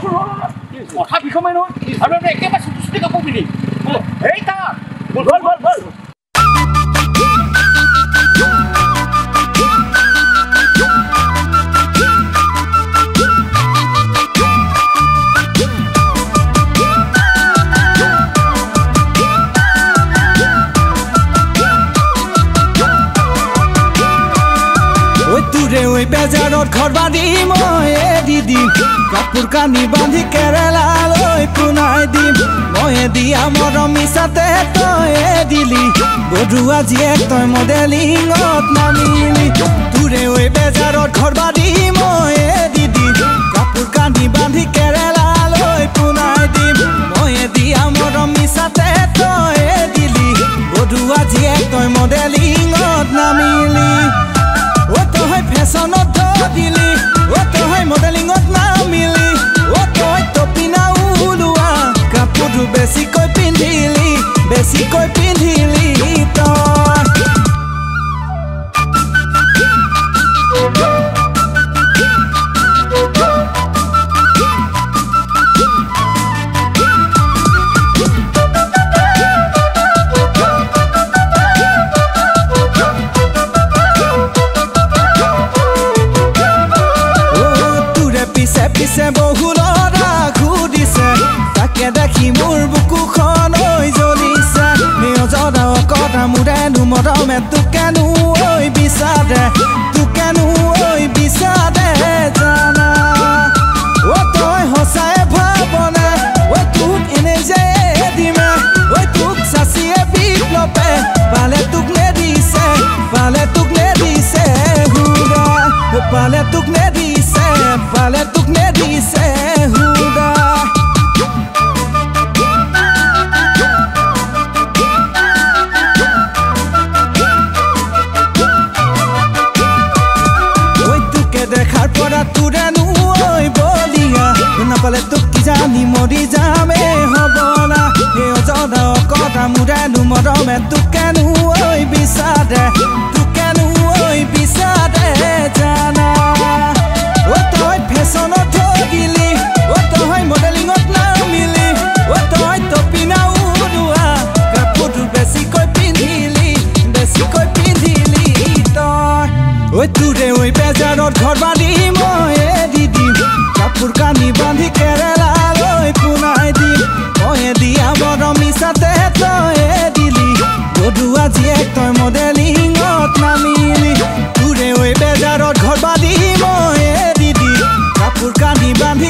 কথা বিষমে নহয় আৰু একেবাৰে চুটি কাপোৰ পিন্ধি এই তাৰ বল বল বল বল ওই বেজাৰত ঘৰ বাঁধি মই এদি দিম কাপোৰ কানি বান্ধি কেৰেলা লৈ পুনাই দিম মই দিয়া মৰম মিছাতে তই দিলি গধুৱা জীয়েক তই মডেলিঙত নামিলি তোৰে ওই বেজাৰত ঘৰ বাঁধি মই এদি দিম কাপোৰ কানি বান্ধি কেৰেলা লৈ পুনাই দিম মই দিয়া মৰম মিছাতে তই দিলি গধুৱা জীয়েক তই মডেলিঙত নামিলি ও তই ফেশনত দিলি ও তই মডেলিঙত নামিলি ও তই টপিনা উলুৱা কাপোৰটো বেছিকৈ পিন্ধিলি পিছে বহুলৰা ঘুদিছে তাকে দেখি মোৰ বুকুখন ঐ জ্বলিছে নিয়জৰা কথা মুৰেনো মৰমে তোকেনো ঐ বিচাৰে জানা ও তই সঁচাই ভাবনে ঐ তোক এনে যে দিমে ঐ তোক চাচিয়ে বিপ্লৱে পালে তোক নেদিছে হুৰা পালে তোক নেদিছে হুৰা ঐ তোকে দেখাৰ পৰা তোৰেনো ঐ বলিয়া নাপালে তোক কি জানি মৰি যামে হ'বনা এই অজৰা কথা মোৰেনো মৰমে তোকেনো ঐ বিচাৰে জানা ও তই ফেশনত গিলি ও তই মডেলিঙত নামিলি ও তই টপিনা উলুৱা কাপোৰটো বেছিকৈ পিন্ধিলি তই ঐ তোৰে ঐ বেজাৰত ঘৰ বান্ধি মই এদি দিম কাপোৰ কানি বান্ধি কেৰেলা লৈ পুনাই দিম মই দিয়া মৰম মিছাতে তই দিলি গধুৱা জীয়েক তই মডেলিঙত নামিলি তোৰে ঐ বেজাৰত ঘৰ বান্ধি মই এদি দিম কাপোৰ কানি বান্ধি